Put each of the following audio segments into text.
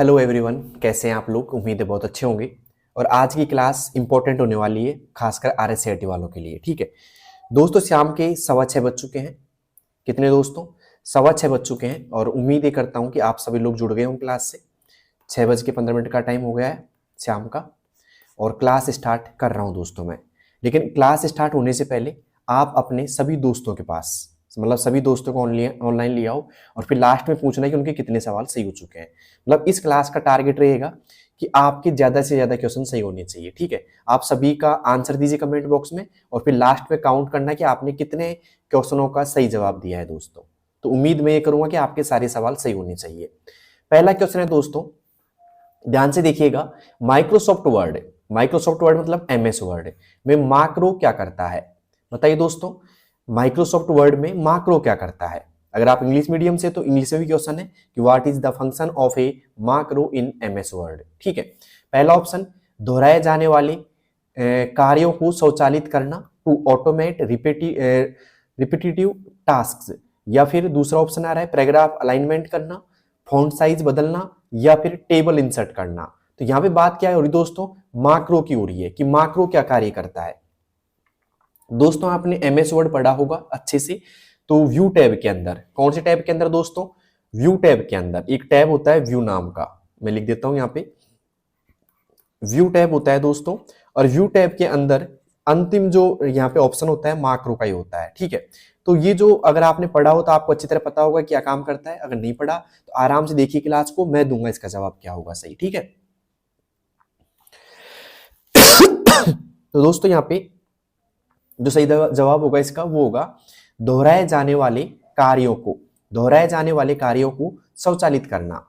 Hello everyone, कैसे हैं आप लोग। उम्मीद है बहुत अच्छे होंगे। और आज की क्लास इंपॉर्टेंट होने वाली है, खासकर RSCT वालों के लिए। ठीक है दोस्तों, शाम के 6:15 बज चुके हैं। कितने दोस्तों? 6:15 बज चुके हैं। और उम्मीद ये करता हूं कि आप सभी लोग जुड़ गए हों क्लास से। 6:15 का टाइम हो गया है शाम का, और क्लास स्टार्ट कर रहा हूं दोस्तों मैं। लेकिन क्लास स्टार्ट होने से पहले आप अपने सभी दोस्तों के पास, मतलब सभी दोस्तों को ऑनलाइन ले आओ, और फिर लास्ट में पूछना है कि उनके कितने सवाल सही हो चुके हैं। मतलब इस क्लास का टारगेट रहेगा कि आपके ज्यादा से ज्यादा क्वेश्चन सही होने चाहिए। ठीक है, आप सभी का आंसर दीजिए कमेंट बॉक्स में, और फिर लास्ट में काउंट करना है कि आपने कितने क्वेश्चनों का सही जवाब दिया है दोस्तों। तो उम्मीद मैं ये करूंगा कि आपके सारे सवाल सही होने चाहिए। पहला क्वेश्चन है दोस्तों, ध्यान से देखिएगा। माइक्रोसॉफ्ट वर्ड मतलब MS वर्ड में माक्रो क्या करता है? बताइए दोस्तों, माइक्रोसॉफ्ट वर्ड में माक्रो क्या करता है? अगर आप इंग्लिश मीडियम से तो इंग्लिश में भी क्वेश्चन है कि what is the function of A macro in MS word. ठीक है, पहला ऑप्शन दोहराए जाने वाले कार्यों को स्वचालित करना, टू ऑटोमेट रिपीटेटिव टास्क, या फिर दूसरा ऑप्शन आ रहा है पैराग्राफ अलाइनमेंट करना, फॉन्ट साइज बदलना, या फिर टेबल इंसर्ट करना। तो यहाँ पे बात क्या हो रही दोस्तों? माक्रो की हो रही है कि माक्रो क्या कार्य करता है। दोस्तों आपने MS वर्ड पढ़ा होगा अच्छे से, तो व्यू टैब के अंदर, कौन से टैब के अंदर दोस्तों? व्यू टैब के अंदर एक टैब होता है व्यू नाम का, मैं लिख देता हूं यहाँ पे, व्यू टैब होता है दोस्तों। और व्यू टैब के अंदर अंतिम जो यहाँ पे ऑप्शन होता है माक्रो का ही होता है। ठीक है, तो ये जो अगर आपने पढ़ा हो तो आपको अच्छी तरह पता होगा क्या काम करता है। अगर नहीं पढ़ा तो आराम से देखिए क्लास को, मैं दूंगा इसका जवाब क्या होगा सही। ठीक है तो दोस्तों यहाँ पे जो सही जवाब होगा इसका वो होगा दोहराए जाने वाले कार्यों को स्वचालित करना।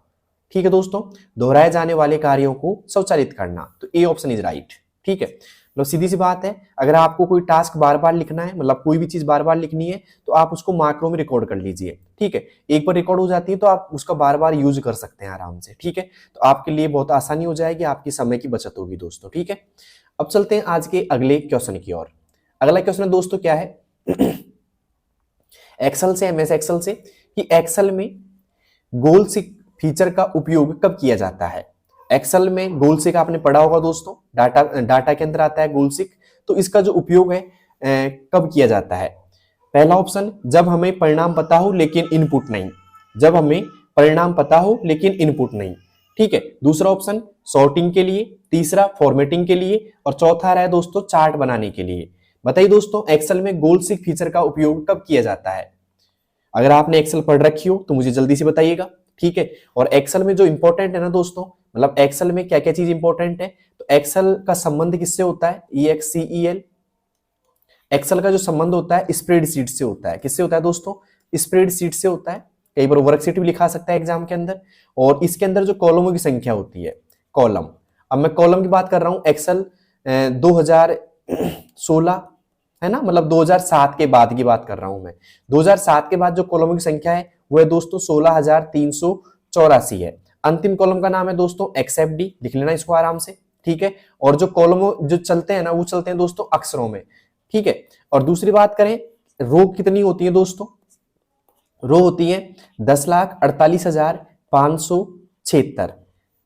ठीक है दोस्तों, दोहराए जाने वाले कार्यों को स्वचालित करना, तो ए ऑप्शन इज राइट। ठीक है, मतलब सीधी सी बात है, अगर आपको कोई टास्क बार बार लिखना है, मतलब कोई भी चीज बार बार लिखनी है, तो आप उसको माक्रो में रिकॉर्ड कर लीजिए। ठीक है, एक बार रिकॉर्ड हो जाती है तो आप उसका बार बार यूज कर सकते हैं आराम से। ठीक है, तो आपके लिए बहुत आसानी हो जाएगी, आपकी समय की बचत होगी दोस्तों। ठीक है, अब चलते हैं आज के अगले क्वेश्चन की ओर। अगला क्वेश्चन दोस्तों क्या है एक्सेल से, MS एक्सेल से, कि एक्सेल में गोल सिक फीचर का उपयोग कब किया जाता है। एक्सेल में गोल सिक आपने पढ़ा होगा दोस्तों, डाटा के अंदर आता है गोल सिक। तो इसका जो उपयोग है कब किया जाता है? पहला ऑप्शन, जब हमें परिणाम पता हो लेकिन इनपुट नहीं, जब हमें परिणाम पता हो लेकिन इनपुट नहीं। ठीक है, दूसरा ऑप्शन सॉर्टिंग के लिए, तीसरा फॉर्मेटिंग के लिए, और चौथा रहा है दोस्तों चार्ट बनाने के लिए। बताइए दोस्तों, एक्सेल में गोल सिक फीचर का उपयोग कब किया जाता है? अगर आपने एक्सेल पढ़ रखी हो तो मुझे जल्दी से बताइएगा। ठीक है, और एक्सेल में जो इंपॉर्टेंट है ना दोस्तों, मतलब एक्सेल में क्या क्या चीज इंपॉर्टेंट है, तो एक्सेल का संबंध किससे होता है? EXCEL। एक्सेल का जो संबंध होता है स्प्रेडशीट से होता है। किससे होता है दोस्तों? स्प्रेडशीट से होता है। कई बार वर्कशीट भी लिखा सकता है एग्जाम के अंदर। और इसके अंदर जो कॉलमों की संख्या होती है, कॉलम, अब मैं कॉलम की बात कर रहा हूं, एक्सेल 2016 है ना, मतलब 2007 के बाद की बात कर रहा हूं मैं। 2007 के बाद जो कॉलमों की संख्या है वो है दोस्तों 16,384 है। अंतिम कॉलम का नाम है दोस्तों XFD, लिख लेना इसको आराम से। ठीक है, और जो कॉलम जो चलते हैं ना वो चलते हैं दोस्तों अक्षरों में। ठीक है, और दूसरी बात करें, रो कितनी होती है दोस्तों? रो होती है 10,48,576।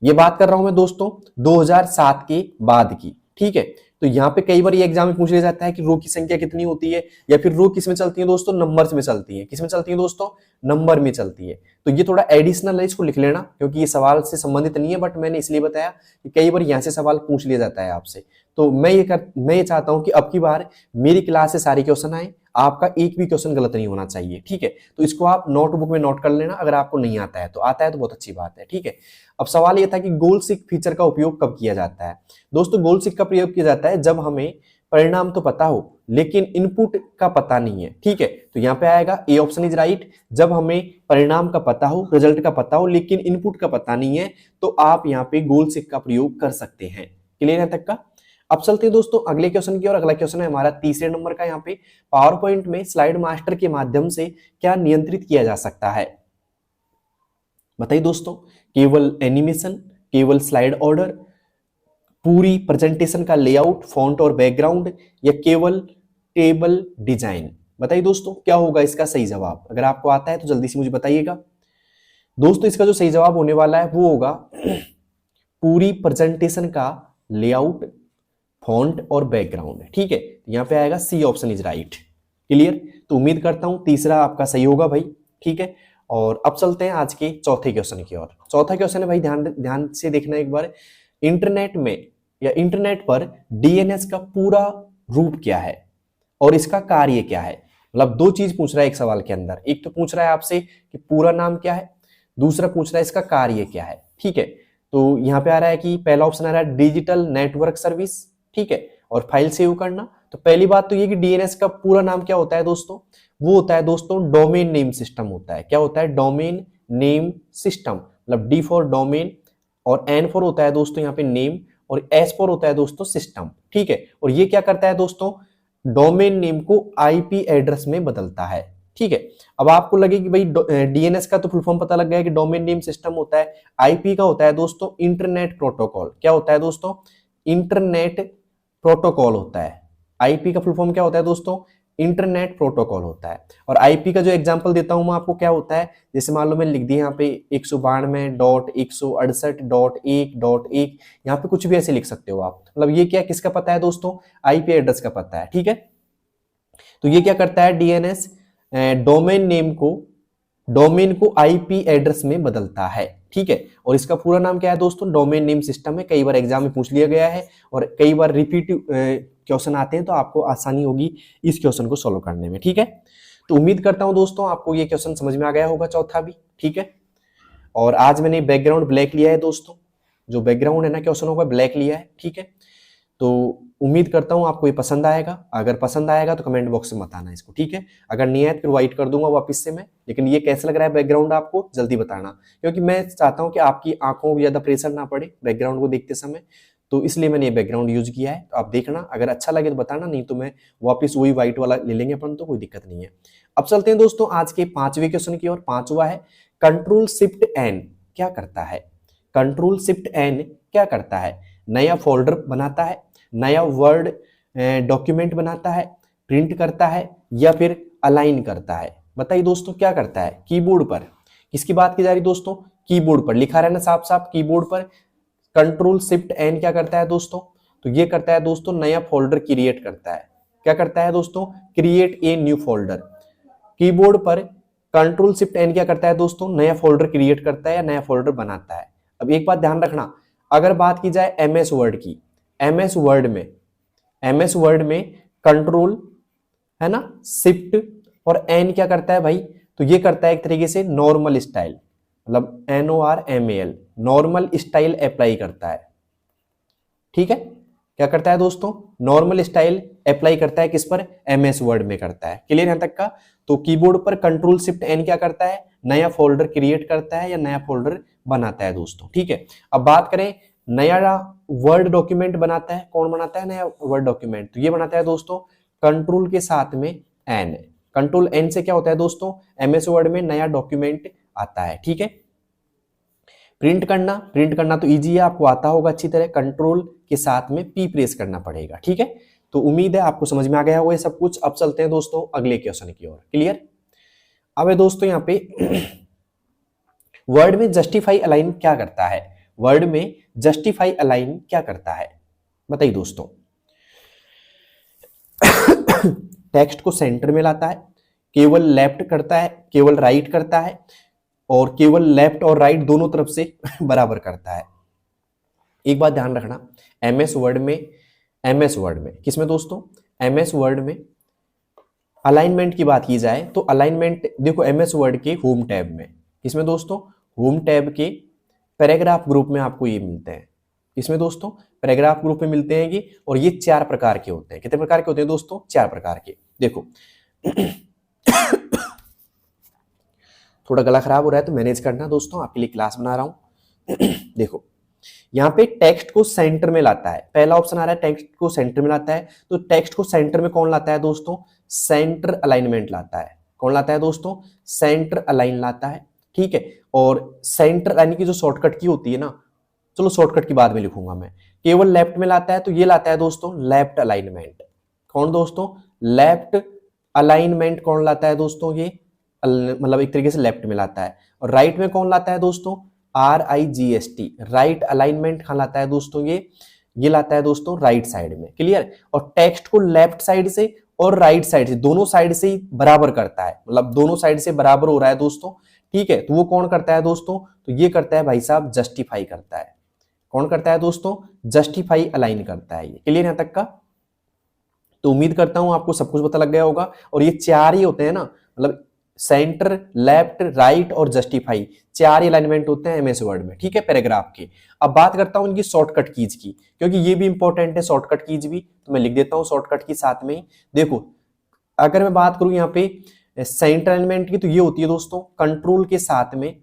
ये बात कर रहा हूं मैं दोस्तों 2007 के बाद की। ठीक है, तो यहाँ पे कई बार ये एग्जाम में पूछ लिया जाता है कि रो की संख्या कितनी होती है, या फिर रो किस में चलती है दोस्तों? नंबर्स में चलती है। किस में चलती है दोस्तों? नंबर में चलती है। तो ये थोड़ा एडिशनल है, इसको लिख लेना, क्योंकि ये सवाल से संबंधित नहीं है, बट मैंने इसलिए बताया कि कई बार यहाँ से सवाल पूछ लिया जाता है आपसे। तो मैं ये चाहता हूं कि अब की बार मेरी क्लास से सारे क्वेश्चन आए, आपका एक भी क्वेश्चन गलत नहीं होना चाहिए। ठीक है, तो इसको आप नोटबुक में नोट कर लेना। अगर आपको नहीं आता है तो बहुत अच्छी बात है। ठीक है, अब सवाल ये था कि गोल सिक फीचर का उपयोग कब किया जाता है। दोस्तों गोल सिक का प्रयोग किया जाता है जब हमें परिणाम तो पता हो लेकिन इनपुट का पता नहीं है। ठीक है, तो यहाँ पे आएगा ए ऑप्शन इज राइट। जब हमें परिणाम का पता हो, रिजल्ट का पता हो, लेकिन इनपुट का पता नहीं है, तो आप यहाँ पे गोल सिक का प्रयोग कर सकते हैं। क्लियर है तक का? अब चलते हैं दोस्तों अगले क्वेश्चन की ओर। अगला क्वेश्चन है हमारा तीसरे नंबर का। यहाँ पे पावर पॉइंट में स्लाइड मास्टर के माध्यम से क्या नियंत्रित किया जा सकता है? बताइए दोस्तों, केवल एनिमेशन, केवल स्लाइड ऑर्डर, पूरी प्रेजेंटेशन का लेआउट, फॉन्ट और बैकग्राउंड, या केवल टेबल डिजाइन? बताइए दोस्तों क्या होगा इसका सही जवाब? अगर आपको आता है तो जल्दी से मुझे बताइएगा। दोस्तों इसका जो सही जवाब होने वाला है वो होगा पूरी प्रेजेंटेशन का लेआउट, फॉन्ट और बैकग्राउंड। ठीक है, यहाँ पे आएगा C option is right. Clear? तो उम्मीद करता हूं तीसरा आपका सही होगा भाई। ठीक है, और अब चलते हैं आज के चौथे क्वेश्चन की ओर। चौथा क्वेश्चन है भाई, ध्यान ध्यान से देखना एक बार। इंटरनेट में या इंटरनेट पर डीएनएस का पूरा रूप क्या है और इसका कार्य क्या है? मतलब दो चीज पूछ रहा है एक सवाल के अंदर। एक तो पूछ रहा है आपसे कि पूरा नाम क्या है, दूसरा पूछ रहा है इसका कार्य क्या है। ठीक है, तो यहाँ पे आ रहा है कि पहला ऑप्शन आ रहा है डिजिटल नेटवर्क सर्विस। ठीक है, और फाइल सेव करना। तो पहली बात तो ये कि डीएनएस का पूरा नाम क्या होता है दोस्तों? वो होता है दोस्तों डोमेन नेम सिस्टम होता है। क्या होता है? Domain name system. मतलब डी फॉर डोमेन और एन फॉर होता है दोस्तों यहाँ पे नेम और एस फॉर होता है दोस्तों सिस्टम। ठीक है, और ये क्या करता है दोस्तों? डोमेन नेम को आईपी एड्रेस में बदलता है। ठीक है, अब आपको लगे कि भाई डीएनएस का तो फुल फॉर्म पता लग गया कि डोमेन नेम सिस्टम होता है। आईपी का होता है दोस्तों इंटरनेट प्रोटोकॉल। क्या होता है दोस्तों? इंटरनेट प्रोटोकॉल होता है। आईपी का फुल फॉर्म क्या होता है दोस्तों? इंटरनेट प्रोटोकॉल होता है। और आईपी का जो एग्जांपल देता हूं मैं आपको, क्या होता है? जैसे मान लो मैंने लिख दिया यहाँ पे 192.168.1.1, यहाँ पे कुछ भी ऐसे लिख सकते हो आप। मतलब ये क्या किसका पता है दोस्तों? आईपी एड्रेस का पता है। ठीक है, तो ये क्या करता है? डीएनएस डोमेन को आईपी एड्रेस में बदलता है। ठीक है, और इसका पूरा नाम क्या है दोस्तों? डोमेन नेम सिस्टम है। कई बार एग्जाम में पूछ लिया गया है और कई बार रिपीट क्वेश्चन आते हैं, तो आपको आसानी होगी इस क्वेश्चन को सोल्व करने में। ठीक है, तो उम्मीद करता हूं दोस्तों आपको ये क्वेश्चन समझ में आ गया होगा, चौथा भी। ठीक है, और आज मैंने बैकग्राउंड ब्लैक लिया है दोस्तों। जो बैकग्राउंड है ना क्वेश्चनों का, ब्लैक लिया है। ठीक है, तो उम्मीद करता हूं आपको ये पसंद आएगा। अगर पसंद आएगा तो कमेंट बॉक्स में बताना इसको। ठीक है, अगर नहीं आया तो फिर व्हाइट कर दूंगा वापस से मैं। लेकिन ये कैसा लग रहा है बैकग्राउंड आपको जल्दी बताना, क्योंकि मैं चाहता हूं कि आपकी आंखों को ज्यादा प्रेशर ना पड़े बैकग्राउंड को देखते समय, तो इसलिए मैंने ये बैकग्राउंड यूज किया है। तो आप देखना, अगर अच्छा लगे तो बताना, नहीं तो मैं वापस वही व्हाइट वाला ले लेंगे अपन, तो कोई दिक्कत नहीं है। अब चलते हैं दोस्तों आज के पांचवें क्वेश्चन की ओर। पांचवा है कंट्रोल शिफ्ट एन क्या करता है? कंट्रोल शिफ्ट एन क्या करता है? नया फोल्डर बनाता है, नया वर्ड डॉक्यूमेंट बनाता है, प्रिंट करता है, या फिर अलाइन करता है? बताइए दोस्तों क्या करता है? कीबोर्ड पर किसकी बात की जा रही दोस्तों? कीबोर्ड पर लिखा रहना साफ साफ, कीबोर्ड पर कंट्रोल शिफ्ट एन क्या करता है दोस्तों? तो ये करता है दोस्तों नया फोल्डर क्रिएट करता है। क्या करता है दोस्तों? Create a new folder. Keyboard पर कंट्रोल शिफ्ट एन क्या करता है दोस्तों? नया फोल्डर क्रिएट करता है या नया फोल्डर बनाता है। अब एक बात ध्यान रखना, अगर बात की जाए एमएस वर्ड की, एमएस वर्ड में कंट्रोल है ना, शिफ्ट और एन क्या करता है भाई? तो ये करता है एक तरीके से नॉर्मल स्टाइल, मतलब NORMAL, नॉर्मल स्टाइल अप्लाई करता है। ठीक है, क्या करता है दोस्तों? नॉर्मल स्टाइल अप्लाई करता है किस पर? एमएस वर्ड में करता है। क्लियर यहां तक का? तो कीबोर्ड पर कंट्रोल शिफ्ट एन क्या करता है? नया फोल्डर क्रिएट करता है या नया फोल्डर बनाता है दोस्तों। ठीक है, अब बात करें नया वर्ड डॉक्यूमेंट बनाता है, कौन बनाता है नया वर्ड डॉक्यूमेंट? तो ये बनाता है दोस्तों कंट्रोल के साथ में एन। कंट्रोल एन से क्या होता है दोस्तों? एमएस वर्ड में नया डॉक्यूमेंट आता है। ठीक है, प्रिंट करना तो इजी है, आपको आता होगा अच्छी तरह। कंट्रोल के साथ में पी प्रेस करना पड़ेगा। ठीक है, तो उम्मीद है आपको समझ में आ गया होगा ये सब कुछ। अब चलते हैं दोस्तों अगले क्वेश्चन की ओर। क्लियर? अब है दोस्तों यहाँ पे वर्ड में जस्टिफाई अलाइन क्या करता है? वर्ड में जस्टिफाई अलाइन क्या करता है? बताइए दोस्तों। टेक्स्ट को सेंटर में लाता है, केवल लेफ्ट करता है, केवल राइट करता है, और केवल लेफ्ट और राइट दोनों तरफ से बराबर करता है। एक बात ध्यान रखना, एमएस वर्ड में किसमें दोस्तों? एमएस वर्ड में अलाइनमेंट की बात की जाए तो अलाइनमेंट देखो एमएस वर्ड के होम टैब में, किसमें दोस्तों? होम टैब के पैराग्राफ ग्रुप में आपको ये मिलते हैं। इसमें दोस्तों पैराग्राफ ग्रुप में मिलते हैं ये, और ये 4 प्रकार के होते हैं। कितने प्रकार के होते हैं दोस्तों? 4 प्रकार के। देखो थोड़ा गला खराब हो रहा है तो मैनेज करना दोस्तों, आपके लिए क्लास बना रहा हूं। देखो यहाँ पे टेक्स्ट को सेंटर में लाता है, पहला ऑप्शन आ रहा है टेक्स्ट को सेंटर में लाता है। तो टेक्स्ट को सेंटर में कौन लाता है दोस्तों? सेंटर अलाइनमेंट लाता है। कौन लाता है दोस्तों? सेंटर अलाइन लाता है। ठीक है, और सेंटर अलाइन की जो शॉर्टकट की होती है ना, चलो शॉर्टकट की बाद में लिखूंगा मैं। केवल लेफ्ट में लाता है तो ये लाता है दोस्तों लेफ्ट अलाइनमेंट। कौन दोस्तों? लेफ्ट अलाइनमेंट कौन लाता है दोस्तों? ये मतलब एक तरीके से लेफ्ट में लाता है। और राइट में कौन लाता है दोस्तों? RIGST, राइट अलाइनमेंट कहाँ लाता है दोस्तों, ये लाता है दोस्तों राइट साइड में, क्लियर। और टेक्स्ट को लेफ्ट साइड से और राइट साइड से, दोनों साइड से ही बराबर करता है, मतलब दोनों साइड से बराबर हो रहा है दोस्तों, ठीक है। तो वो कौन करता है दोस्तों, तो ये करता है भाई साहब जस्टिफाई करता है। कौन करता है दोस्तों, जस्टिफाई अलाइन करता है, ये क्लियर यहां तक का। तो उम्मीद करता हूं आपको सब कुछ पता लग गया होगा। और ये चार ही होते हैं ना, मतलब सेंटर, लेफ्ट, राइट और जस्टिफाई, चार ही अलाइनमेंट होते हैं एमएस वर्ड में, ठीक है, पैराग्राफ के। अब बात करता हूं इनकी शॉर्टकट कीज की, क्योंकि ये भी इंपॉर्टेंट है शॉर्टकट कीज भी, तो मैं लिख देता हूं शॉर्टकट की साथ में ही। देखो अगर मैं बात करूं यहाँ पे सेंटर अलाइनमेंट की, तो ये होती है दोस्तों कंट्रोल के साथ में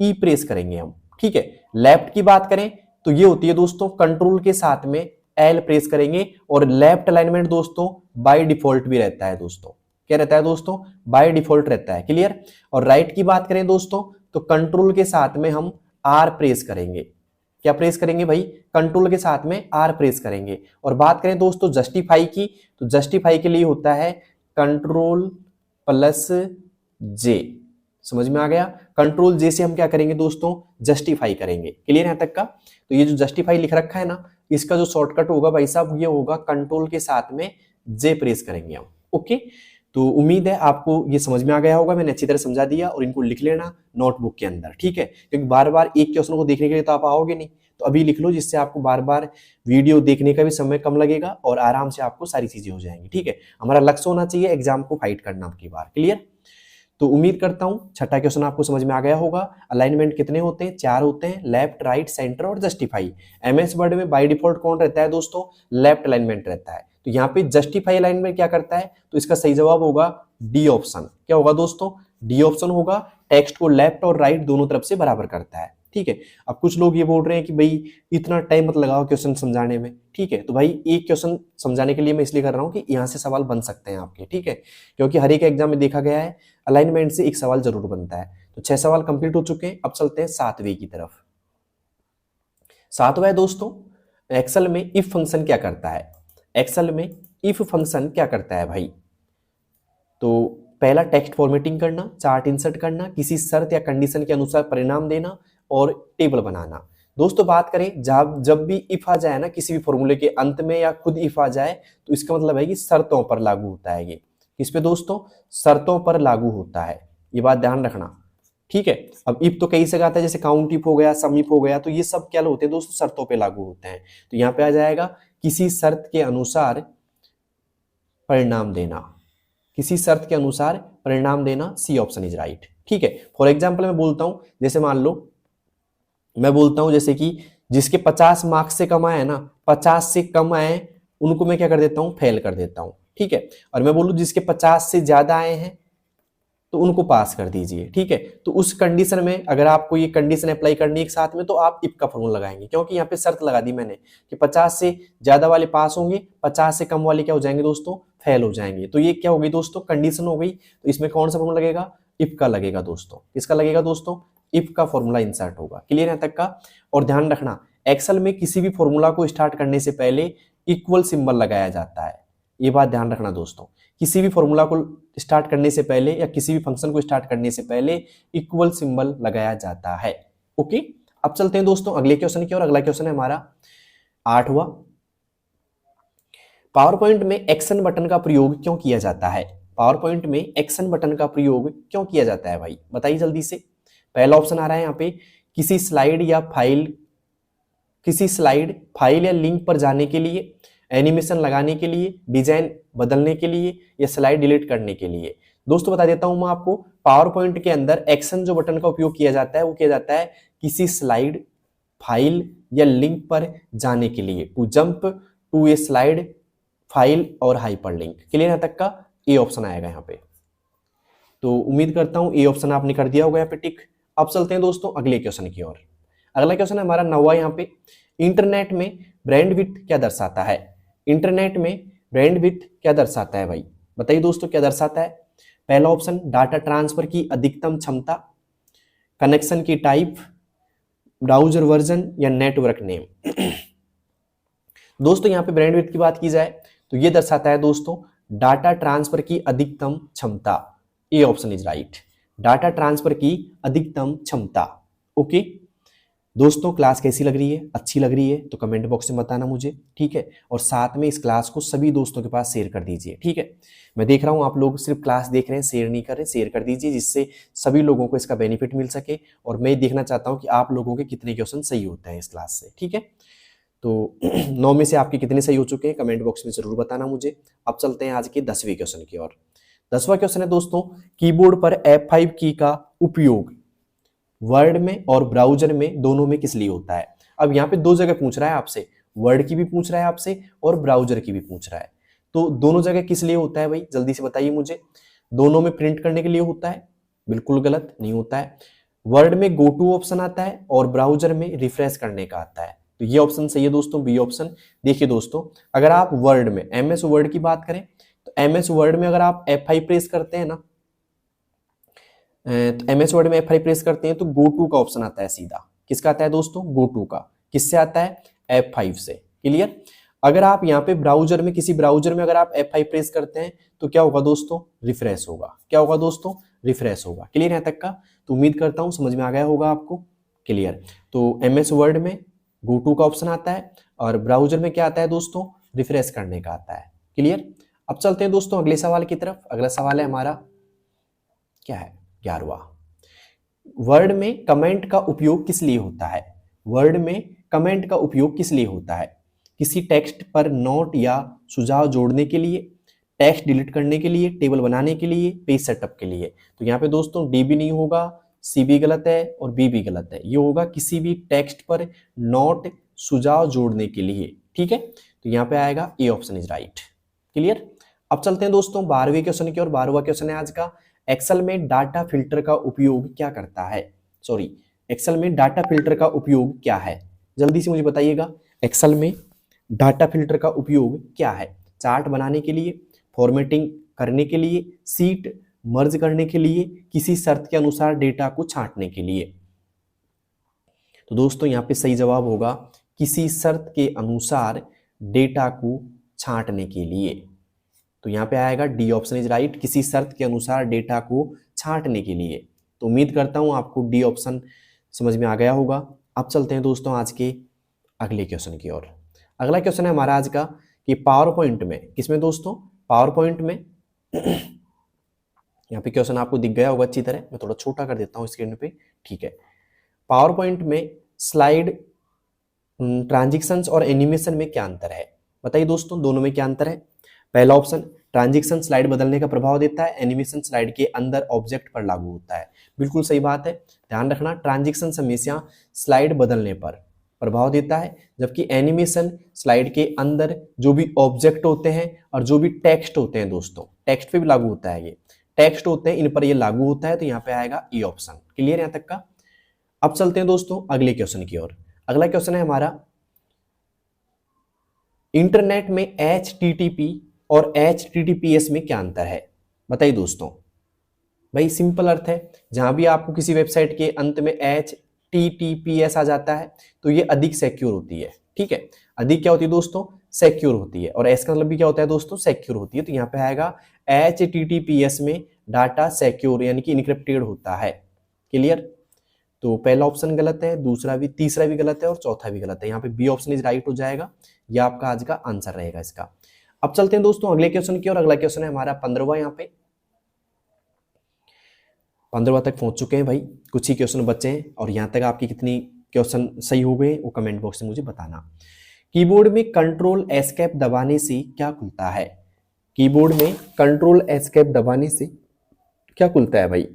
ई प्रेस करेंगे हम, ठीक है। लेफ्ट की बात करें तो ये होती है दोस्तों कंट्रोल के साथ में एल प्रेस करेंगे, और लेफ्ट अलाइनमेंट दोस्तों बाय डिफॉल्ट भी रहता है दोस्तों, क्या रहता है दोस्तों, बाय डिफॉल्ट रहता है, क्लियर। और राइट की बात करें दोस्तों तो कंट्रोल के साथ में हम आर प्रेस करेंगे, क्या प्रेस करेंगे भाई, कंट्रोल के साथ में आर प्रेस करेंगे। और बात करें दोस्तों जस्टिफाई की, तो जस्टिफाई के लिए होता है कंट्रोल प्लस जे, समझ में आ गया। कंट्रोल जे से हम क्या करेंगे दोस्तों, जस्टिफाई करेंगे, क्लियर यहां तक का। तो ये जो जस्टिफाई लिख रखा है ना, इसका जो शॉर्टकट होगा भाई साहब ये होगा कंट्रोल के साथ में जे प्रेस करेंगे हम, ओके। तो उम्मीद है आपको ये समझ में आ गया होगा, मैंने अच्छी तरह समझा दिया। और इनको लिख लेना नोटबुक के अंदर, ठीक है, क्योंकि बार बार एक क्वेश्चन को देखने के लिए तो आप आओगे नहीं, तो अभी लिख लो, जिससे आपको बार बार वीडियो देखने का भी समय कम लगेगा और आराम से आपको सारी चीजें हो जाएंगी, ठीक है। हमारा लक्ष्य होना चाहिए एग्जाम को फाइट करना आपकी बार, क्लियर। तो उम्मीद करता हूं छठा क्वेश्चन आपको समझ में आ गया होगा। अलाइनमेंट कितने होते हैं, चार होते हैं, लेफ्ट, राइट, सेंटर और जस्टिफाई। एमएस वर्ड में बाय डिफॉल्ट कौन रहता है दोस्तों, लेफ्ट अलाइनमेंट रहता है। तो यहाँ पे जस्टिफाई अलाइनमेंट क्या करता है, तो इसका सही जवाब होगा डी ऑप्शन। क्या होगा दोस्तों, डी ऑप्शन होगा, टेक्स्ट को लेफ्ट और राइट दोनों तरफ से बराबर करता है, ठीक है। अब कुछ लोग ये बोल रहे हैं कि भाई इतना टाइम मत लगाओ क्वेश्चन समझाने में, ठीक है। तो भाई एक क्वेश्चन समझाने के लिए मैं इसलिए कर रहा हूँ कि यहाँ से सवाल बन सकते हैं आपके, ठीक है, क्योंकि हर एक एग्जाम में देखा गया है अलाइनमेंट से एक सवाल जरूर बनता है। तो 6 सवाल कंप्लीट हो चुके हैं, अब चलते हैं 7वें की तरफ। 7वां है दोस्तों, एक्सेल में इफ फंक्शन क्या करता है। एक्सेल में इफ फंक्शन क्या करता है भाई, तो पहला टेक्स्ट फॉर्मेटिंग करना, चार्ट इंसर्ट करना, किसी शर्त या कंडीशन के अनुसार परिणाम देना और टेबल बनाना। दोस्तों बात करें जब भी इफ आ जाए ना किसी भी फॉर्मूले के अंत में, या खुद इफ आ जाए, तो इसका मतलब है कि शर्तों पर लागू होता है। ये किस पे दोस्तों, शर्तों पर लागू होता है, ये बात ध्यान रखना, ठीक है। अब इफ तो कई जगह आता है, जैसे काउंट इफ हो गया, सम इफ हो गया, तो ये सब क्या होते हैं दोस्तों, शर्तों पे लागू होते हैं। तो यहाँ पे आ जाएगा किसी शर्त के अनुसार परिणाम देना, किसी शर्त के अनुसार परिणाम देना, सी ऑप्शन इज राइट, ठीक है। फॉर एग्जाम्पल मैं बोलता हूं, जैसे मान लो मैं बोलता हूं जैसे कि जिसके 50 मार्क्स से कम आए ना, 50 से कम आए उनको मैं क्या कर देता हूं, फेल कर देता हूं, ठीक है। और मैं बोलूं जिसके 50 से ज्यादा आए हैं तो उनको पास कर दीजिए, ठीक है। तो उस कंडीशन में अगर आपको ये कंडीशन अप्लाई करनी है एक साथ में, तो आप इफ का फॉर्मूला लगाएंगे, क्योंकि यहाँ पे शर्त लगा दी मैंने कि 50 से ज्यादा वाले पास होंगे, 50 से कम वाले क्या हो जाएंगे दोस्तों, फेल हो जाएंगे। तो ये क्या हो गई दोस्तों, कंडीशन हो गई। तो इसमें कौन सा फॉर्मूला लगेगा, इफ का लगेगा दोस्तों। किसका लगेगा दोस्तों, इफ का फॉर्मूला इंसर्ट होगा, क्लियर यहां तक का। और ध्यान रखना एक्सेल में किसी भी फॉर्मूला को स्टार्ट करने से पहले इक्वल सिंबल लगाया जाता है, ये बात ध्यान रखना दोस्तों। किसी भी फॉर्मूला को स्टार्ट करने से पहले या किसी भी फंक्शन को स्टार्ट करने से पहले इक्वल सिंबल लगाया जाता है, ओके। अब चलते हैं दोस्तों अगले क्वेश्चन की ओर। अगला क्वेश्चन है हमारा 8वां, पावर पॉइंट में एक्शन बटन का प्रयोग क्यों किया जाता है। पावर पॉइंट में एक्शन बटन का प्रयोग क्यों किया जाता है भाई, बताइए जल्दी से। पहला ऑप्शन आ रहा है यहाँ पे, किसी स्लाइड फाइल या लिंक पर जाने के लिए, एनिमेशन लगाने के लिए, डिजाइन बदलने के लिए, या स्लाइड डिलीट करने के लिए। दोस्तों बता देता हूं मैं आपको, पावर पॉइंट के अंदर एक्शन जो बटन का उपयोग किया जाता है वो किया जाता है किसी स्लाइड, फाइल या लिंक पर जाने के लिए, to jump to a slide, file और हाइपरलिंक, क्लियर यहां तक का। ए ऑप्शन आएगा यहाँ पे। तो उम्मीद करता हूं ए ऑप्शन आपने कर दिया होगा यहाँ पे टिक। अब चलते हैं दोस्तों अगले क्वेश्चन की ओर। अगला क्वेश्चन है हमारा 9वां यहाँ पे, इंटरनेट में ब्रैंडविड्थ क्या दर्शाता है। इंटरनेट में ब्रैंडविड्थ क्या दर्शाता है भाई, बताइए दोस्तों क्या दर्शाता है। पहला ऑप्शन डाटा ट्रांसफर की अधिकतम क्षमता, कनेक्शन की टाइप, ब्राउजर वर्जन या नेटवर्क नेम। दोस्तों यहाँ पे ब्रैंडविड्थ की बात की जाए तो ये दर्शाता है दोस्तों डाटा ट्रांसफर की अधिकतम क्षमता, A option is right, data transfer की अधिकतम क्षमता, ओके। दोस्तों क्लास कैसी लग रही है, अच्छी लग रही है तो कमेंट बॉक्स में बताना मुझे, ठीक है। और साथ में इस क्लास को सभी दोस्तों के पास शेयर कर दीजिए, ठीक है। मैं देख रहा हूँ आप लोग सिर्फ क्लास देख रहे हैं, शेयर नहीं कर रहे, शेयर कर दीजिए जिससे सभी लोगों को इसका बेनिफिट मिल सके। और मैं देखना चाहता हूँ कि आप लोगों के कितने क्वेश्चन सही होते हैं इस क्लास से, ठीक है। तो 9 में से आपके कितने सही हो चुके हैं कमेंट बॉक्स में जरूर बताना मुझे। अब चलते हैं आज के 10वें क्वेश्चन की ओर। 10वां क्वेश्चन है दोस्तों, कीबोर्ड पर F5 की का उपयोग वर्ड में और ब्राउजर में दोनों में किस लिए होता है। अब यहाँ पे दो जगह पूछ रहा है आपसे, वर्ड की भी पूछ रहा है आपसे और ब्राउजर की भी पूछ रहा है। तो दोनों जगह किस लिए होता है भाई, जल्दी से बताइए मुझे। दोनों में प्रिंट करने के लिए होता है, बिल्कुल गलत, नहीं होता है। वर्ड में गो टू ऑप्शन आता है और ब्राउजर में रिफ्रेश करने का आता है, तो ये ऑप्शन सही है दोस्तों, बी ऑप्शन। देखिए दोस्तों, अगर आप वर्ड में MS वर्ड की बात करें तो MS वर्ड में अगर आप F5 प्रेस करते हैं ना, तो MS वर्ड में F5 प्रेस करते हैं तो गो टू का ऑप्शन आता है सीधा। किसका आता है दोस्तों, गो टू का। किससे आता है, F5 से। क्लियर। अगर आप यहाँ पे ब्राउजर में, किसी ब्राउजर में अगर आप F5 प्रेस करते हैं तो क्या होगा दोस्तों, रिफ्रेश होगा। क्या होगा दोस्तों, रिफ्रेश होगा। क्लियर है तक का। तो उम्मीद करता हूं समझ में आ गया होगा आपको। क्लियर। तो MS वर्ड में गो टू का ऑप्शन आता है और ब्राउजर में क्या आता है दोस्तों, रिफ्रेश करने का आता है। क्लियर। अब चलते हैं दोस्तों अगले सवाल की तरफ। अगला सवाल है हमारा, क्या है, 11वां। वर्ड में कमेंट का उपयोग किस लिए होता है। वर्ड में कमेंट का उपयोग किस लिए होता है, किसी टेक्स्ट पर नोट या सुझाव जोड़ने के लिए, टेक्स्ट डिलीट करने के लिए, टेबल बनाने के लिए, पेज सेटअप के लिए। तो यहाँ पे दोस्तों डी भी नहीं होगा, सी भी गलत है और बी भी गलत है। ये होगा किसी भी टेक्स्ट पर नोट सुझाव जोड़ने के लिए, ठीक है। तो यहाँ पे आएगा A option is right. Clear. अब चलते हैं दोस्तों 12वें क्वेश्चन की ओर। 12वां क्वेश्चन है आज का, एक्सेल में डाटा फिल्टर का उपयोग क्या करता है। सॉरी, एक्सेल में डाटा फिल्टर का उपयोग क्या है, जल्दी से मुझे बताइएगा। एक्सेल में डाटा फिल्टर का उपयोग क्या है। चार्ट बनाने के लिए, फॉर्मेटिंग करने के लिए, सीट मर्ज करने के लिए, किसी शर्त के अनुसार डेटा को छांटने के लिए। तो दोस्तों यहाँ पे सही जवाब होगा किसी शर्त के अनुसार डेटा को छांटने के लिए। तो यहाँ पे आएगा डी ऑप्शन इज राइट, किसी शर्त के अनुसार डेटा को छांटने के लिए। तो उम्मीद करता हूं आपको डी ऑप्शन समझ में आ गया होगा। अब चलते हैं दोस्तों आज के अगले क्वेश्चन की ओर। अगला क्वेश्चन है हमारा आज का कि पावर पॉइंट में, किसमें दोस्तों, पावर पॉइंट में यहाँ पे क्वेश्चन आपको दिख गया होगा अच्छी तरह, मैं थोड़ा छोटा कर देता हूँ स्क्रीन पे, ठीक है। पावर पॉइंट में स्लाइड, ट्रांजिशंस और एनिमेशन में क्या अंतर है, बताइए दोस्तों, दोनों में क्या अंतर है। पहला ऑप्शन, ट्रांजिशन स्लाइड बदलने का प्रभाव देता है, एनिमेशन स्लाइड के अंदर ऑब्जेक्ट पर लागू होता है। बिल्कुल सही बात है, ध्यान रखना, ट्रांजिशन हमेशा स्लाइड बदलने पर प्रभाव देता है, जबकि एनिमेशन स्लाइड के अंदर जो भी ऑब्जेक्ट होते हैं और जो भी टेक्स्ट होते हैं दोस्तों, टेक्स्ट पे भी लागू होता है। ये टेक्स्ट होते हैं, इन पर ये लागू होता है। तो यहाँ पे आएगा ई ऑप्शन। क्लियर यहाँ तक का। अब चलते हैं दोस्तों अगले क्वेश्चन की ओर। अगला क्वेश्चन है हमारा, इंटरनेट में HTTP और HTTPS में क्या अंतर है, बताइए दोस्तों। भाई सिंपल अर्थ है, जहां भी आपको किसी वेबसाइट के अंत में HTTPS आ जाता है तो ये अधिक सिक्योर होती है, ठीक है। अधिक क्या होती है दोस्तों, सिक्योर होती है। और एस का मतलब भी क्या होता है दोस्तों, सिक्योर होती है। तो यहाँ पे आएगा HTTPS में डाटा सिक्योर यानी कि इनक्रिप्टेड होता है। क्लियर। तो पहला ऑप्शन गलत है, दूसरा भी, तीसरा भी गलत है और चौथा भी गलत है। यहाँ पे बी ऑप्शन इज राइट हो जाएगा, यह आपका आज का आंसर रहेगा इसका। अब चलते हैं दोस्तों अगले क्वेश्चन की ओर। अगला क्वेश्चन है हमारा 15वां। यहाँ पे 15वां तक पहुंच चुके हैं भाई, कुछ ही क्वेश्चन बचे हैं। और यहाँ तक आपकी कितनी क्वेश्चन सही हो गए वो कमेंट बॉक्स में मुझे बताना। कीबोर्ड में कंट्रोल एस्केप दबाने से क्या खुलता है। कीबोर्ड में कंट्रोल एस्केप दबाने से क्या खुलता है भाई।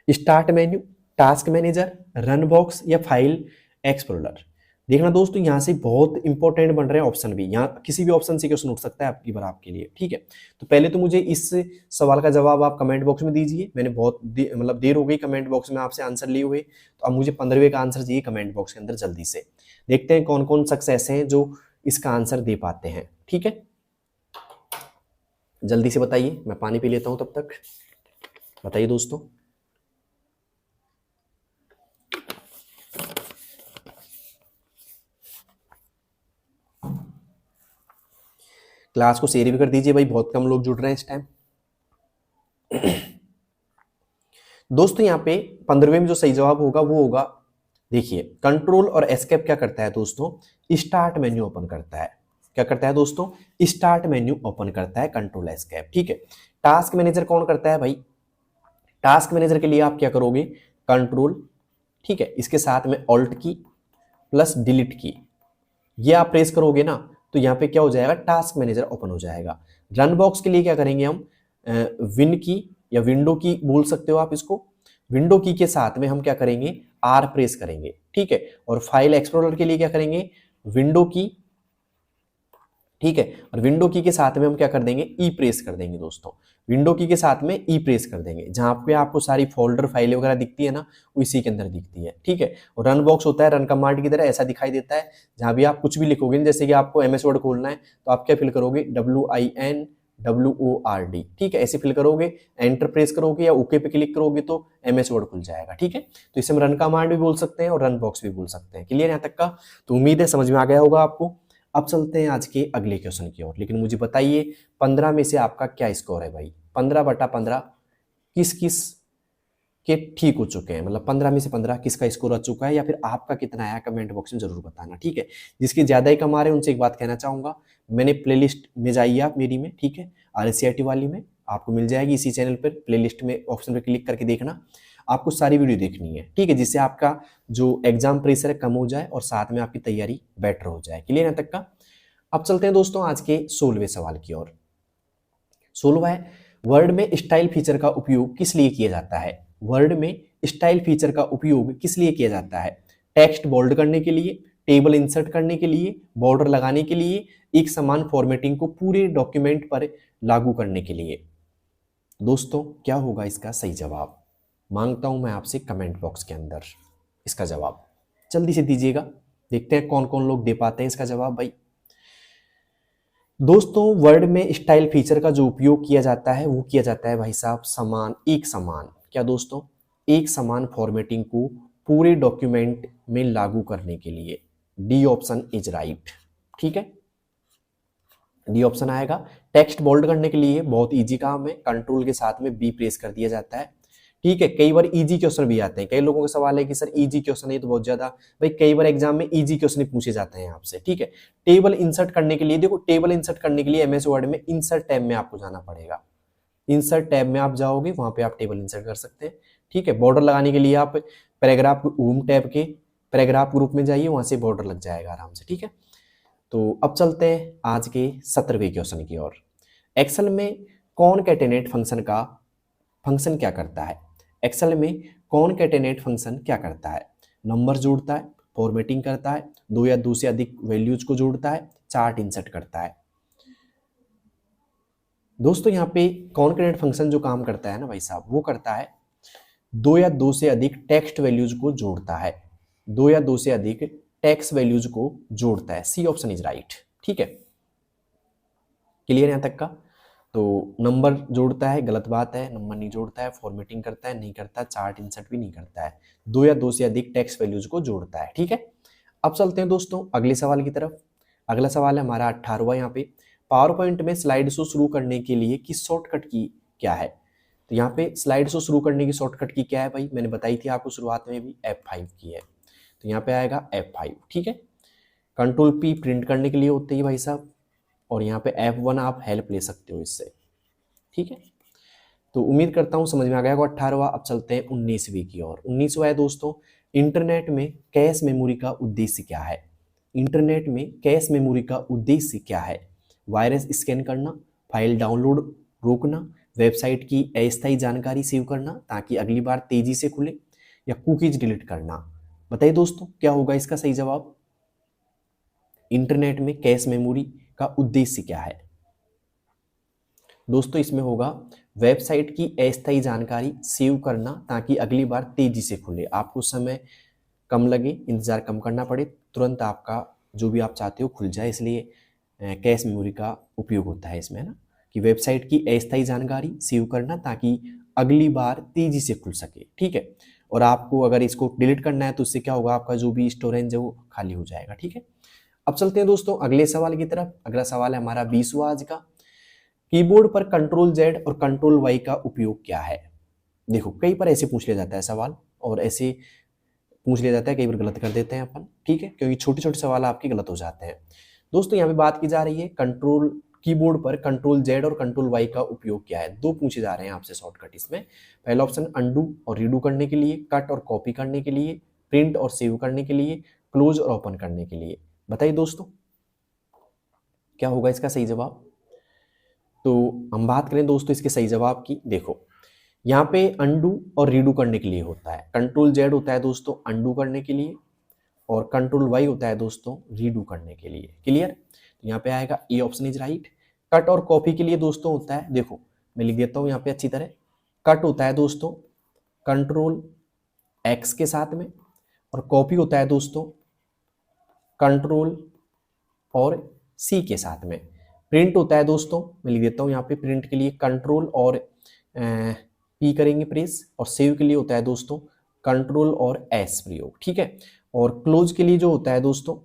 Start menu, task manager, run box या फाइल एक्सप्लोरर। देखना दोस्तों, यहाँ से बहुत इंपॉर्टेंट बन रहे हैं ऑप्शन भी। यहाँ किसी भी ऑप्शन से क्वेश्चन उठ सकता है आपकी बार आपके लिए, ठीक है। तो पहले तो मुझे इस सवाल का जवाब आप कमेंट बॉक्स में दीजिए। मैंने बहुत मतलब देर हो गई कमेंट बॉक्स में आपसे आंसर लिए हुए, तो अब मुझे 15वें का आंसर चाहिए कमेंट बॉक्स के अंदर जल्दी से। देखते हैं कौन कौन शख्स ऐसे हैं जो इसका आंसर दे पाते हैं, ठीक है। जल्दी से बताइए, मैं पानी पी लेता हूं तब तक। बताइए दोस्तों। क्लास को शेयर भी कर दीजिए भाई, बहुत कम लोग जुड़ रहे हैं इस टाइम। दोस्तों यहाँ पे 15वें में जो सही जवाब होगा वो होगा देखिए कंट्रोल और एस्केप क्या करता है दोस्तों, स्टार्ट मेन्यू ओपन करता है। क्या करता है दोस्तों, स्टार्ट मेन्यू ओपन करता है कंट्रोल एस्केप, ठीक है। टास्क मैनेजर कौन करता है भाई, टास्क मैनेजर के लिए आप क्या करोगे, कंट्रोल, ठीक है, इसके साथ में ऑल्ट की प्लस डिलीट की, ये आप प्रेस करोगे ना तो यहाँ पे क्या हो जाएगा, टास्क मैनेजर ओपन हो जाएगा। रन बॉक्स के लिए क्या करेंगे हम, विन की या विंडो की बोल सकते हो आप इसको, विंडो की के साथ में हम क्या करेंगे, आर प्रेस करेंगे, ठीक है। और फाइल एक्सप्लोरर के लिए क्या करेंगे, विंडो की, ठीक है, और विंडो की के साथ में हम क्या कर देंगे, ई प्रेस कर देंगे दोस्तों, विंडो की के साथ में ई प्रेस कर देंगे, जहां पे आपको सारी फोल्डर फाइलें वगैरह दिखती है ना, वो इसी के अंदर दिखती है, ठीक है। और रन बॉक्स होता है रन कमांड की तरह, ऐसा दिखाई देता है, जहां भी आप कुछ भी लिखोगे, जैसे कि आपको एमएस वर्ड खोलना है तो आप क्या फिल करोगे, WINWORD, ठीक है, ऐसे फिल करोगे, एंटर प्रेस करोगे या ओके पे क्लिक करोगे तो एमएस वर्ड खुल जाएगा, ठीक है। तो इसे हम रन कमांड भी बोल सकते हैं और रन बॉक्स भी बोल सकते हैं। क्लियर यहाँ तक का, तो उम्मीद है समझ में आ गया होगा आपको। अब चलते हैं आज के अगले क्वेश्चन की ओर, लेकिन मुझे बताइए 15 में से आपका क्या स्कोर है भाई, 15/15 किस किस के ठीक हो चुके हैं, मतलब 15 में से 15 किसका स्कोर आ चुका है, या फिर आपका कितना आया, कमेंट बॉक्स में जरूर बताना, ठीक है। जिसके ज्यादा ही कमा रहे हैं उनसे एक बात कहना चाहूंगा, मैंने प्लेलिस्ट में जाइए आप मेरी में, ठीक है, RSCRT वाली में आपको मिल जाएगी इसी चैनल पर, प्लेलिस्ट में ऑप्शन पर क्लिक करके देखना, आपको सारी वीडियो देखनी है, ठीक है, जिससे आपका जो एग्जाम प्रेशर है कम हो जाए और साथ में आपकी तैयारी बेटर हो जाए। क्लियर यहाँ तक का। अब चलते हैं दोस्तों आज के 16वें सवाल की ओर। 16वां है, वर्ड में स्टाइल फीचर का उपयोग किस लिए किया जाता है, वर्ड में स्टाइल फीचर का उपयोग किस लिए किया जाता है, टेक्स्ट बोल्ड करने के लिए, टेबल इंसर्ट करने के लिए, बॉर्डर लगाने के लिए, एक समान फॉर्मेटिंग को पूरे डॉक्यूमेंट पर लागू करने के लिए। दोस्तों क्या होगा इसका सही जवाब, मांगता हूं मैं आपसे कमेंट बॉक्स के अंदर इसका जवाब जल्दी से दीजिएगा, देखते हैं कौन कौन लोग दे पाते हैं इसका जवाब भाई। दोस्तों वर्ड में स्टाइल फीचर का जो उपयोग किया जाता है वो किया जाता है भाई साहब समान, एक समान, क्या दोस्तों, एक समान फॉर्मेटिंग को पूरे डॉक्यूमेंट में लागू करने के लिए। डी ऑप्शन इज राइट, ठीक है, डी ऑप्शन आएगा। टेक्स्ट बोल्ड करने के लिए बहुत इजी काम है, कंट्रोल के साथ में बी प्रेस कर दिया जाता है, ठीक है। कई बार इजी क्वेश्चन भी आते हैं, कई लोगों का सवाल है कि सर इजी क्वेश्चन है तो बहुत ज्यादा, भाई कई बार एग्जाम में इजी क्वेश्चन पूछे जाते हैं आपसे, ठीक है। टेबल इंसर्ट करने के लिए, देखो टेबल इंसर्ट करने के लिए एमएस वर्ड में इंसर्ट टैब में आपको जाना पड़ेगा, इंसर्ट टैब में आप जाओगे वहां पे आप टेबल इंसर्ट कर सकते हैं, ठीक है। बॉर्डर लगाने के लिए आप पैराग्राफ होम टैब के पैराग्राफ ग्रुप में जाइए, वहां से बॉर्डर लग जाएगा आराम से, ठीक है। तो अब चलते हैं आज के 17वें क्वेश्चन की ओर। एक्सेल में कॉनकैटिनेट फंक्शन का फंक्शन क्या करता है, एक्सेल में कॉनकैटिनेट फंक्शन क्या करता है, नंबर जोड़ता है, फॉर्मेटिंग करता है, दो या दो से अधिक वैल्यूज को जोड़ता है, चार्ट इंसर्ट करता है। दोस्तों यहाँ पे कॉनकैटिनेट फंक्शन जो काम करता है ना भाई साहब, वो करता है दो या दो से अधिक टेक्स्ट वैल्यूज को जोड़ता है, दो या दो से अधिक टेक्स्ट वैल्यूज को जोड़ता है। सी ऑप्शन इज राइट, ठीक है। क्लियर यहां तक का। तो नंबर जोड़ता है गलत बात है, नंबर नहीं जोड़ता है, फॉर्मेटिंग करता है नहीं करता, चार्ट इंसर्ट भी नहीं करता है, दो या दो से अधिक टेक्स्ट वैल्यूज को जोड़ता है, ठीक है। अब चलते हैं दोस्तों अगले सवाल की तरफ। अगला सवाल है हमारा 18वां यहाँ पे, पावर पॉइंट में स्लाइड शो शुरू करने के लिए किस शॉर्टकट की क्या है। तो यहाँ पे स्लाइड शो शुरू करने की शॉर्टकट की क्या है भाई, मैंने बताई थी आपको शुरुआत में भी, F5 की है, तो यहाँ पे आएगा F5, ठीक है। कंट्रोल P प्रिंट करने के लिए होते ही भाई साहब, और यहाँ पे F1 आप हेल्प ले सकते हो इससे, ठीक है। तो उम्मीद करता हूँ समझ में आ गया होगा 18वां। अब चलते हैं 19वीं की ओर। 19वां है दोस्तों, इंटरनेट में कैश मेमोरी का उद्देश्य क्या है, इंटरनेट में कैश मेमोरी का उद्देश्य क्या है, वायरस स्कैन करना, फाइल डाउनलोड रोकना, वेबसाइट की अस्थायी जानकारी सेव करना ताकि अगली बार तेजी से खुले, या कुकीज डिलीट करना। बताइए दोस्तों क्या होगा इसका सही जवाब, इंटरनेट में कैश मेमोरी का उद्देश्य क्या है। दोस्तों इसमें होगा वेबसाइट की अस्थायी जानकारी सेव करना ताकि अगली बार तेजी से खुले, आपको समय कम लगे, इंतजार कम करना पड़े, तुरंत आपका जो भी आप चाहते हो खुल जाए, इसलिए कैश मेमोरी का उपयोग होता है इसमें ना, कि वेबसाइट की अस्थायी जानकारी सेव करना ताकि अगली बार तेजी से खुल सके, ठीक है। और आपको अगर इसको डिलीट करना है तो उससे क्या होगा, आपका जो भी स्टोरेज है वो खाली हो जाएगा, ठीक है। अब चलते हैं दोस्तों अगले सवाल की तरफ। अगला सवाल है हमारा 20वां आज का, कीबोर्ड पर कंट्रोल जेड और कंट्रोल वाई का उपयोग क्या है। देखो कई बार ऐसे पूछ लिया जाता है सवाल, और ऐसे पूछ लिया जाता है, कई बार गलत कर देते हैं अपन, ठीक है, क्योंकि छोटे छोटे सवाल आपके गलत हो जाते हैं। दोस्तों यहाँ पे बात की जा रही है कंट्रोल कीबोर्ड पर कंट्रोल जेड और कंट्रोल वाई का उपयोग क्या है। दो पूछे जा रहे हैं आपसे शॉर्टकट इसमें। पहला ऑप्शन अंडू और रीडू करने के लिए, कट और कॉपी करने के लिए, प्रिंट और सेव करने के लिए, क्लोज और ओपन करने के लिए। बताइए दोस्तों क्या होगा इसका सही जवाब। तो हम बात करें दोस्तों इसके सही जवाब की। देखो यहाँ पे अंडू और रीडू करने के लिए होता है, कंट्रोल जेड होता है दोस्तों अंडू करने के लिए, और कंट्रोल वाई होता है दोस्तों रीडू करने के लिए। क्लियर। तो यहाँ पे आएगा A option is right. Cut और कॉपी के लिए दोस्तों होता है, देखो मैं लिख देता हूँ यहाँ पे अच्छी तरह। कट होता है दोस्तों कंट्रोल एक्स के साथ में, और कॉपी होता है दोस्तों कंट्रोल और सी के साथ में। प्रिंट होता है दोस्तों, मैं लिख देता हूँ यहाँ पे प्रिंट के लिए कंट्रोल और पी करेंगे प्रेस, और सेव के लिए होता है दोस्तों कंट्रोल और एस प्रयोग, ठीक है। और क्लोज के लिए जो होता है दोस्तों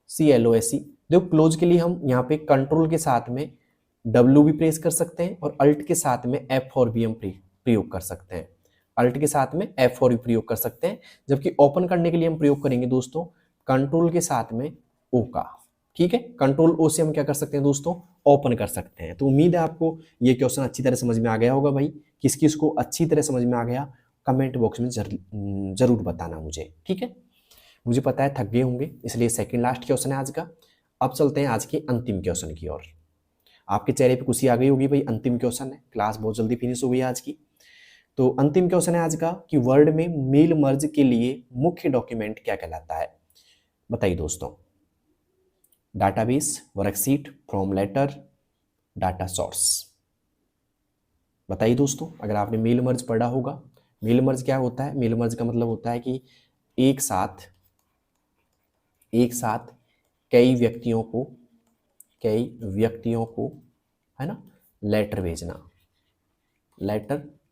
CLOSE। देखो क्लोज के लिए हम यहाँ पे कंट्रोल के साथ में W भी प्रेस कर सकते हैं, और अल्ट के साथ में F4 भी हम प्रयोग कर सकते हैं। अल्ट के साथ में F4 भी प्रयोग कर सकते हैं। जबकि ओपन करने के लिए हम प्रयोग करेंगे दोस्तों कंट्रोल के साथ में O का, ठीक है। कंट्रोल O से हम क्या कर सकते हैं दोस्तों, ओपन कर सकते हैं। तो उम्मीद है आपको ये क्वेश्चन अच्छी तरह समझ में आ गया होगा भाई। किस किस को अच्छी तरह समझ में आ गया कमेंट बॉक्स में जरूर बताना मुझे, ठीक है। मुझे पता है थक गए होंगे, इसलिए सेकंड लास्ट क्वेश्चन है आज का। अब चलते हैं आज के अंतिम क्वेश्चन की ओर। आपके चेहरे पे खुशी आ गई होगी भाई, अंतिम क्वेश्चन है, क्लास बहुत जल्दी फिनिश हो गई आज की। तो अंतिम क्वेश्चन है आज का कि वर्ड में मेल मर्ज के लिए मुख्य डॉक्यूमेंट क्या कहलाता है। बताइए दोस्तों। Database, worksheet, form letter, data source. बताइए दोस्तों अगर आपने मेल मर्ज पढ़ा होगा। मेल मर्ज क्या होता है, मेल मर्ज का मतलब होता है कि एक साथ कई व्यक्तियों को है ना लेटर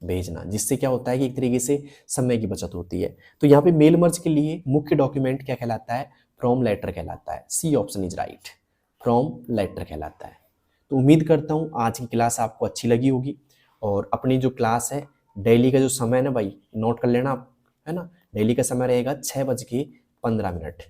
भेजना, जिससे क्या होता है कि एक तरीके से समय की बचत होती है। तो यहाँ पे मेल मर्ज के लिए मुख्य डॉक्यूमेंट क्या कहलाता है, फ्रॉम लेटर कहलाता है। C option is right, form letter कहलाता है। तो उम्मीद करता हूँ आज की क्लास आपको अच्छी लगी होगी, और अपनी जो क्लास है डेली का जो समय है ना भाई नोट कर लेना आप, है ना। डेली का समय रहेगा 6:15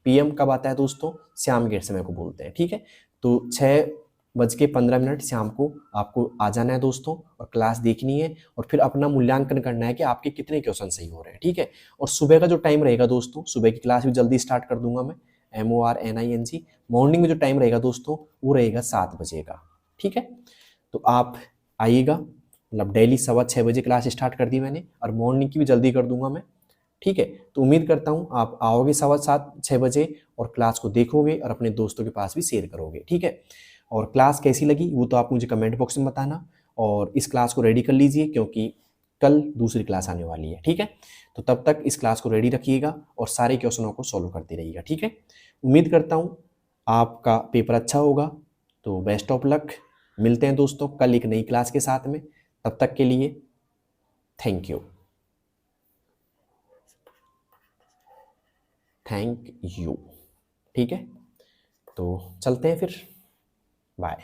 PM कब आता है दोस्तों, शाम के समय को बोलते हैं, ठीक है। तो 6:15 शाम को आपको आ जाना है दोस्तों, और क्लास देखनी है, और फिर अपना मूल्यांकन करना है कि आपके कितने क्वेश्चन सही हो रहे हैं, ठीक है। और सुबह का जो टाइम रहेगा दोस्तों, सुबह की क्लास भी जल्दी स्टार्ट कर दूंगा मैं, MORNING। मॉर्निंग में जो टाइम रहेगा दोस्तों वो रहेगा 7 बजे का, ठीक है। तो आप आइएगा, मतलब डेली 6:15 क्लास स्टार्ट कर दी मैंने, और मॉर्निंग की भी जल्दी कर दूंगा मैं, ठीक है। तो उम्मीद करता हूँ आप आओगे 6:15 और क्लास को देखोगे और अपने दोस्तों के पास भी शेयर करोगे, ठीक है। और क्लास कैसी लगी वो तो आप मुझे कमेंट बॉक्स में बताना, और इस क्लास को रेडी कर लीजिए क्योंकि कल दूसरी क्लास आने वाली है, ठीक है। तो तब तक इस क्लास को रेडी रखिएगा और सारे क्वेश्चनों को सॉल्व करते रहिएगा, ठीक है। उम्मीद करता हूँ आपका पेपर अच्छा होगा। तो बेस्ट ऑफ लक। मिलते हैं दोस्तों कल एक नई क्लास के साथ में। तब तक के लिए थैंक यू, ठीक है। तो चलते हैं फिर, बाय।